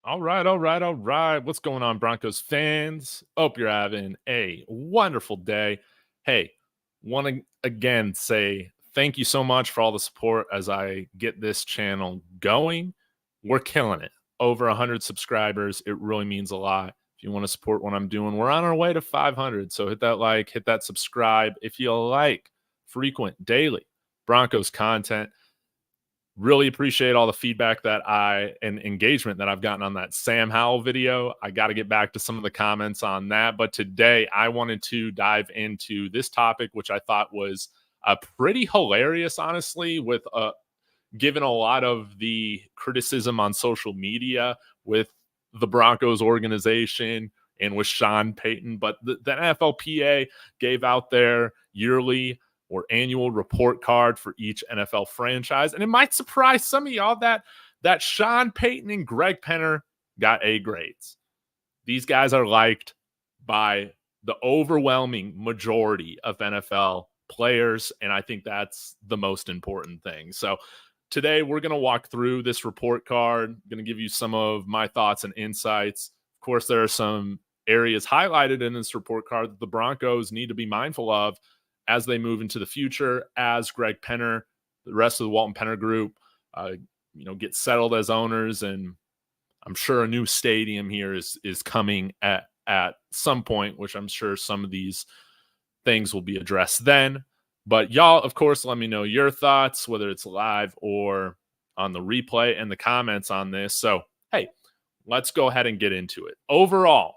All right, all right, all right. What's going on, Broncos fans? Hope you're having a wonderful day. Hey, want to again say thank you so much for all the support as I get this channel going. We're killing it. Over 100 subscribers. It really means a lot. If you want to support what I'm doing, we're on our way to 500. So hit that like, hit that subscribe. If you like frequent daily Broncos content, really appreciate all the feedback and engagement that I've gotten on that Sam Howell video. I got to get back to some of the comments on that. But today I wanted to dive into this topic, which I thought was pretty hilarious, honestly, with given a lot of the criticism on social media with the Broncos organization and with Sean Payton. But the NFLPA gave out their yearly or annual report card for each NFL franchise. And it might surprise some of y'all that Sean Payton and Greg Penner got A grades. These guys are liked by the overwhelming majority of NFL players, and I think that's the most important thing. So today we're going to walk through this report card. I'm going to give you some of my thoughts and insights. Of course, there are some areas highlighted in this report card that the Broncos need to be mindful of as they move into the future, as Greg Penner, the rest of the Walton Penner group, get settled as owners. And I'm sure a new stadium here is coming at some point, which I'm sure some of these things will be addressed then. But y'all, of course, let me know your thoughts, whether it's live or on the replay and the comments on this. So, hey, let's go ahead and get into it. Overall,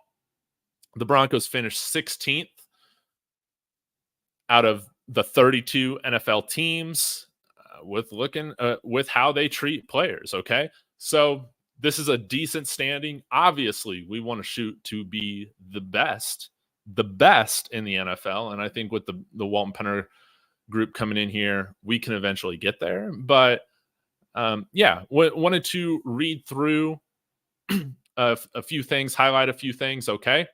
the Broncos finished 16th out of the 32 NFL teams with how they treat players. Okay. So this is a decent standing. Obviously we want to shoot to be the best in the NFL. And I think with the Walton Penner group coming in here, we can eventually get there. But wanted to read through a few things, highlight a few things. Okay.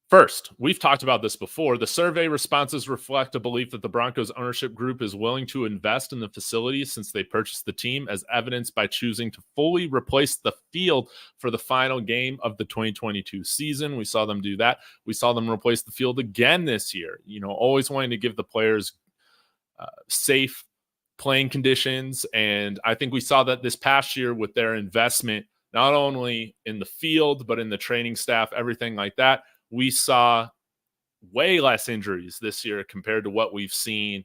First, we've talked about this before. The survey responses reflect a belief that the Broncos ownership group is willing to invest in the facilities since they purchased the team, as evidenced by choosing to fully replace the field for the final game of the 2022 season. We saw them do that. We saw them replace the field again this year, always wanting to give the players safe playing conditions. And I think we saw that this past year with their investment, not only in the field, but in the training staff, everything like that. We saw way less injuries this year compared to what we've seen,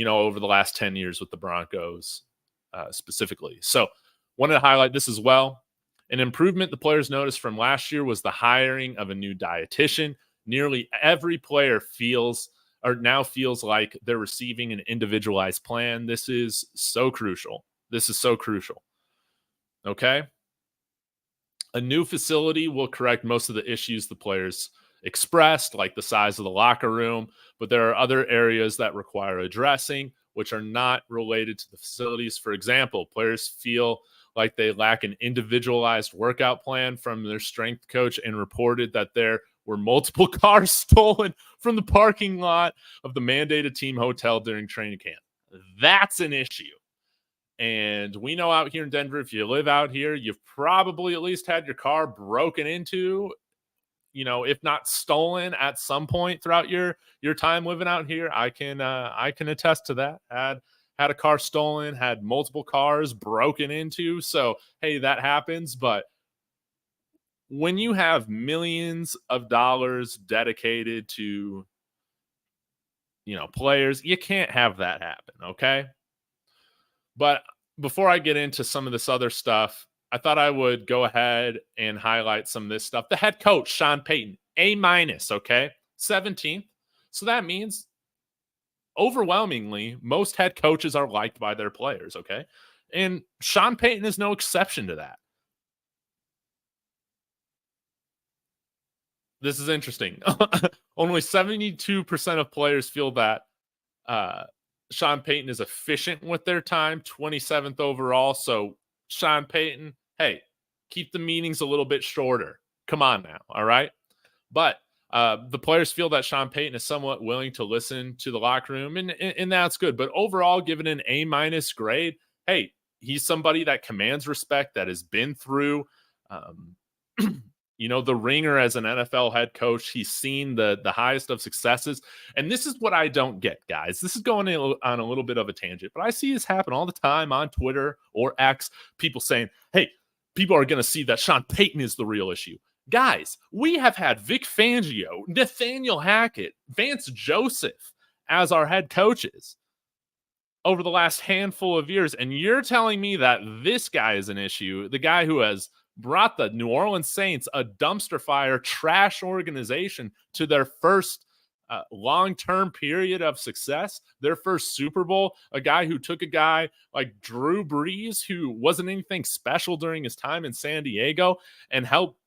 over the last 10 years with the Broncos specifically. So wanted to highlight this as well. An improvement the players noticed from last year was the hiring of a new dietitian. Nearly every player now feels like they're receiving an individualized plan. This is so crucial. Okay. A new facility will correct most of the issues the players expressed, like the size of the locker room, but there are other areas that require addressing, which are not related to the facilities. For example, players feel like they lack an individualized workout plan from their strength coach and reported that there were multiple cars stolen from the parking lot of the mandated team hotel during training camp. That's an issue. And we know out here in Denver, if you live out here, you've probably at least had your car broken into, if not stolen at some point throughout your time living out here. I can attest to that. Had a car stolen, had multiple cars broken into. So, hey, that happens. But when you have millions of dollars dedicated to, players, you can't have that happen. Okay. But before I get into some of this other stuff, I thought I would go ahead and highlight some of this stuff. The head coach, Sean Payton, A-, okay? 17th. So that means overwhelmingly, most head coaches are liked by their players, okay? And Sean Payton is no exception to that. This is interesting. Only 72% of players feel that Sean Payton is efficient with their time, 27th overall. So Sean Payton, hey, keep the meetings a little bit shorter. Come on now, all right? But the players feel that Sean Payton is somewhat willing to listen to the locker room, and that's good. But overall, given an A- grade, hey, he's somebody that commands respect, that has been through, the ringer as an NFL head coach. He's seen the highest of successes. And this is what I don't get, guys. This is going on a little bit of a tangent, but I see this happen all the time on Twitter or X. People saying, hey, people are going to see that Sean Payton is the real issue. Guys, we have had Vic Fangio, Nathaniel Hackett, Vance Joseph as our head coaches over the last handful of years. And you're telling me that this guy is an issue, the guy who has brought the New Orleans Saints, a dumpster fire, trash organization, to their first long-term period of success, their first Super Bowl, a guy who took a guy like Drew Brees, who wasn't anything special during his time in San Diego, and helped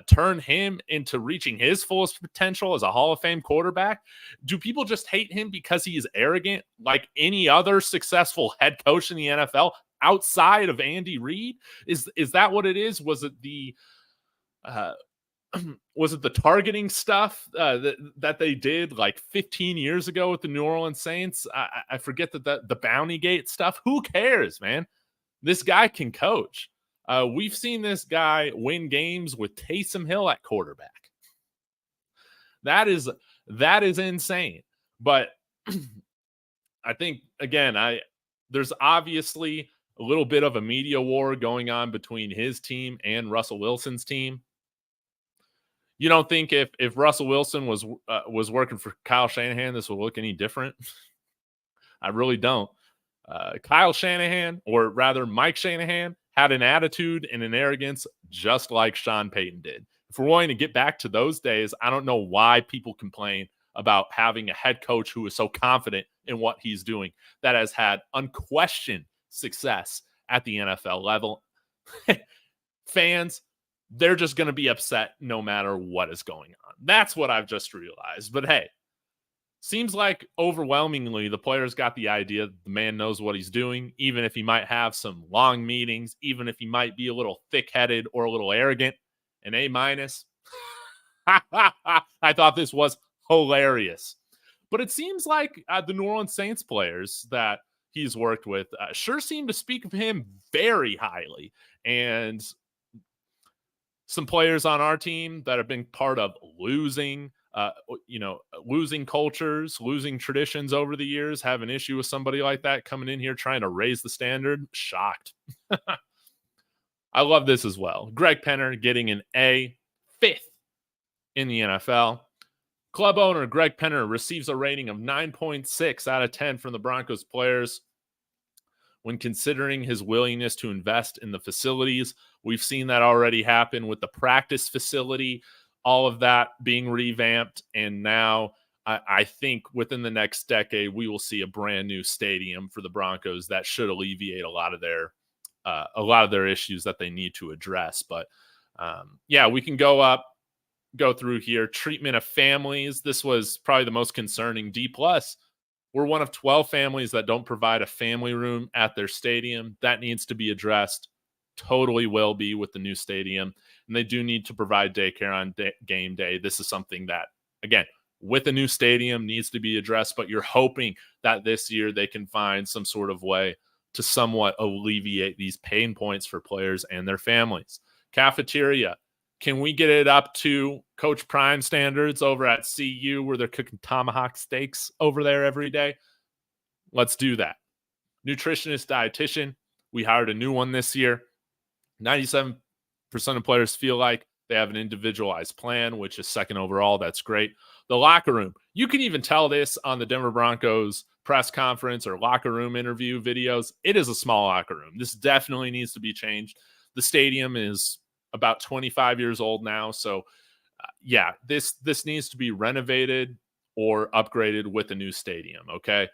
turn him into reaching his fullest potential as a Hall of Fame quarterback? Do people just hate him because he is arrogant like any other successful head coach in the NFL outside of Andy Reid? Is that what it is? Was it the targeting stuff that they did like 15 years ago with the New Orleans Saints? I forget the Bounty Gate stuff. Who cares, man? This guy can coach. We've seen this guy win games with Taysom Hill at quarterback. That is insane. But I think, again, there's obviously a little bit of a media war going on between his team and Russell Wilson's team. You don't think if Russell Wilson was working for Kyle Shanahan, this would look any different? I really don't. Kyle Shanahan, or rather Mike Shanahan, had an attitude and an arrogance just like Sean Payton did. If we're wanting to get back to those days, I don't know why people complain about having a head coach who is so confident in what he's doing, that has had unquestioned success at the NFL level. Fans, they're just going to be upset no matter what is going on. That's what I've just realized. But hey, seems like overwhelmingly the players got the idea that the man knows what he's doing, even if he might have some long meetings, even if he might be a little thick-headed or a little arrogant. An A-. I thought this was hilarious. But it seems like the New Orleans Saints players that he's worked with sure seem to speak of him very highly. And some players on our team that have been part of losing cultures, losing traditions over the years, have an issue with somebody like that coming in here trying to raise the standard. Shocked. I love this as well. Greg Penner getting an A, 5th in the NFL. Club owner Greg Penner receives a rating of 9.6 out of 10 from the Broncos players. When considering his willingness to invest in the facilities, we've seen that already happen with the practice facility, all of that being revamped. And now I think within the next decade, we will see a brand new stadium for the Broncos that should alleviate a lot of their issues that they need to address. But we can go through here. Treatment of families. This was probably the most concerning. D+. We're one of 12 families that don't provide a family room at their stadium. That needs to be addressed. Totally will be with the new stadium. And they do need to provide daycare on game day. This is something that, again, with a new stadium needs to be addressed, but you're hoping that this year they can find some sort of way to somewhat alleviate these pain points for players and their families. Cafeteria. Can we get it up to Coach Prime standards over at CU where they're cooking tomahawk steaks over there every day? Let's do that. Nutritionist, dietitian. We hired a new one this year. 97% of players feel like they have an individualized plan, which is second overall. That's great. The locker room. You can even tell this on the Denver Broncos press conference or locker room interview videos. It is a small locker room. This definitely needs to be changed. The stadium is about 25 years old now. So this needs to be renovated or upgraded with a new stadium. Okay.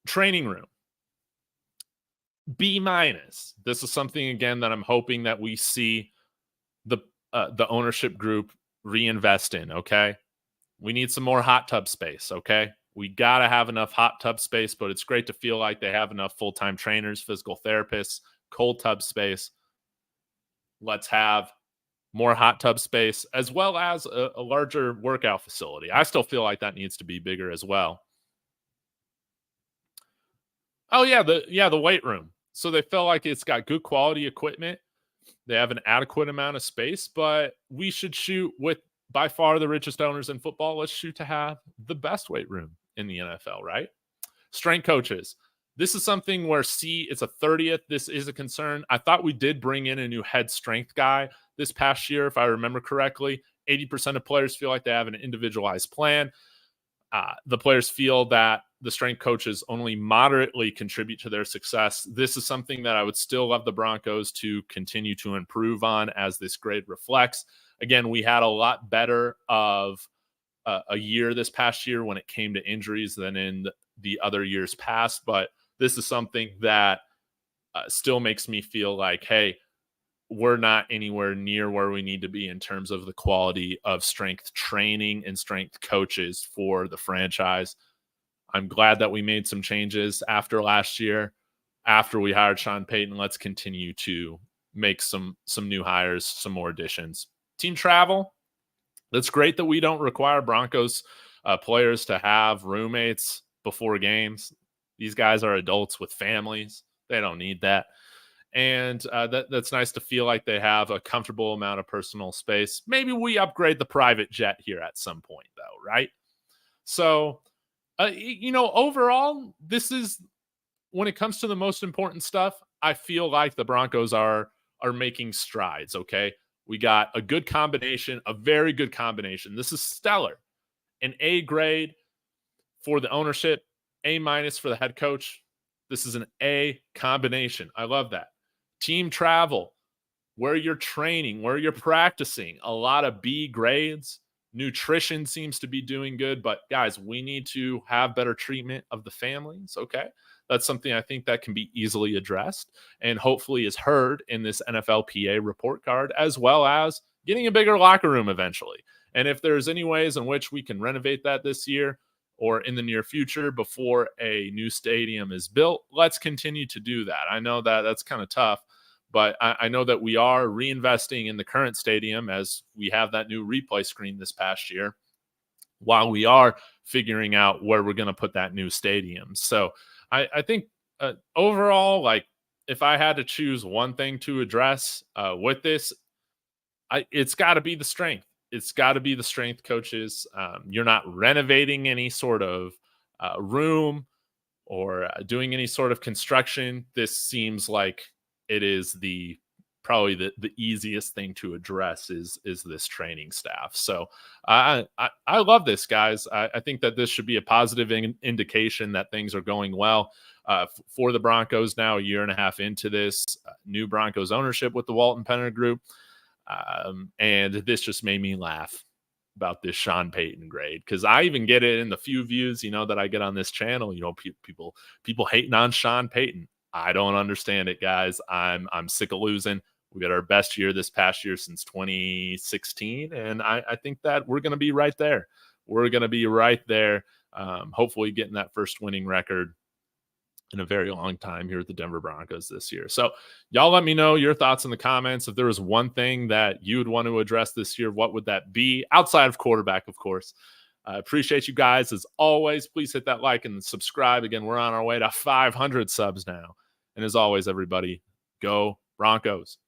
Training room. B-. This is something, again, that I'm hoping that we see the ownership group reinvest in. Okay. We need some more hot tub space. Okay. We got to have enough hot tub space, but it's great to feel like they have enough full-time trainers, physical therapists, cold tub space. Let's have more hot tub space as well as a larger workout facility. I still feel like that needs to be bigger as well. Oh the weight room. So they feel like it's got good quality equipment. They have an adequate amount of space, but we should shoot with by far the richest owners in football. Let's shoot to have the best weight room in the NFL, right? Strength coaches. This is something where it's a 30th. This is a concern. I thought we did bring in a new head strength guy this past year, if I remember correctly. 80% of players feel like they have an individualized plan. The players feel that the strength coaches only moderately contribute to their success. This is something that I would still love the Broncos to continue to improve on, as this grade reflects. Again, we had a lot better of a year this past year when it came to injuries than in the other years past, but this is something that still makes me feel like, hey, we're not anywhere near where we need to be in terms of the quality of strength training and strength coaches for the franchise. I'm glad that we made some changes after last year. After we hired Sean Payton, let's continue to make some new hires, some more additions. Team travel. That's great that we don't require Broncos players to have roommates before games. These guys are adults with families. They don't need that. And that's nice to feel like they have a comfortable amount of personal space. Maybe we upgrade the private jet here at some point, though, right? So, overall, this is, when it comes to the most important stuff, I feel like the Broncos are making strides, okay? We got a good combination, a very good combination. This is stellar. An A grade for the ownership, A- for the head coach. This is an A combination. I love that. Team travel, where you're training, where you're practicing, a lot of B grades. Nutrition seems to be doing good, but guys, we need to have better treatment of the families, okay? That's something I think that can be easily addressed and hopefully is heard in this NFLPA report card, as well as getting a bigger locker room eventually. And if there's any ways in which we can renovate that this year or in the near future before a new stadium is built, let's continue to do that. I know that that's kind of tough, but I know that we are reinvesting in the current stadium as we have that new replay screen this past year, while we are figuring out where we're going to put that new stadium. So I think overall, like, if I had to choose one thing to address with this, it's got to be the strength. It's got to be the strength coaches. You're not renovating any sort of room or doing any sort of construction. This seems like it is probably the easiest thing to address is this training staff. So I love this, guys. I think that this should be a positive indication that things are going well for the Broncos now, a year and a half into this new Broncos ownership with the Walton Penner Group. And this just made me laugh about this Sean Payton grade, because I even get it in the few views, that I get on this channel. People hating on Sean Payton. I don't understand it, guys. I'm sick of losing. We got our best year this past year since 2016, and I think that we're going to be right there. We're going to be right there, hopefully getting that first winning record in a very long time here at the Denver Broncos this year. So y'all let me know your thoughts in the comments. If there was one thing that you would want to address this year, what would that be? Outside of quarterback, of course. I appreciate you guys as always. Please hit that like and subscribe. Again, we're on our way to 500 subs now. And as always, everybody, go Broncos.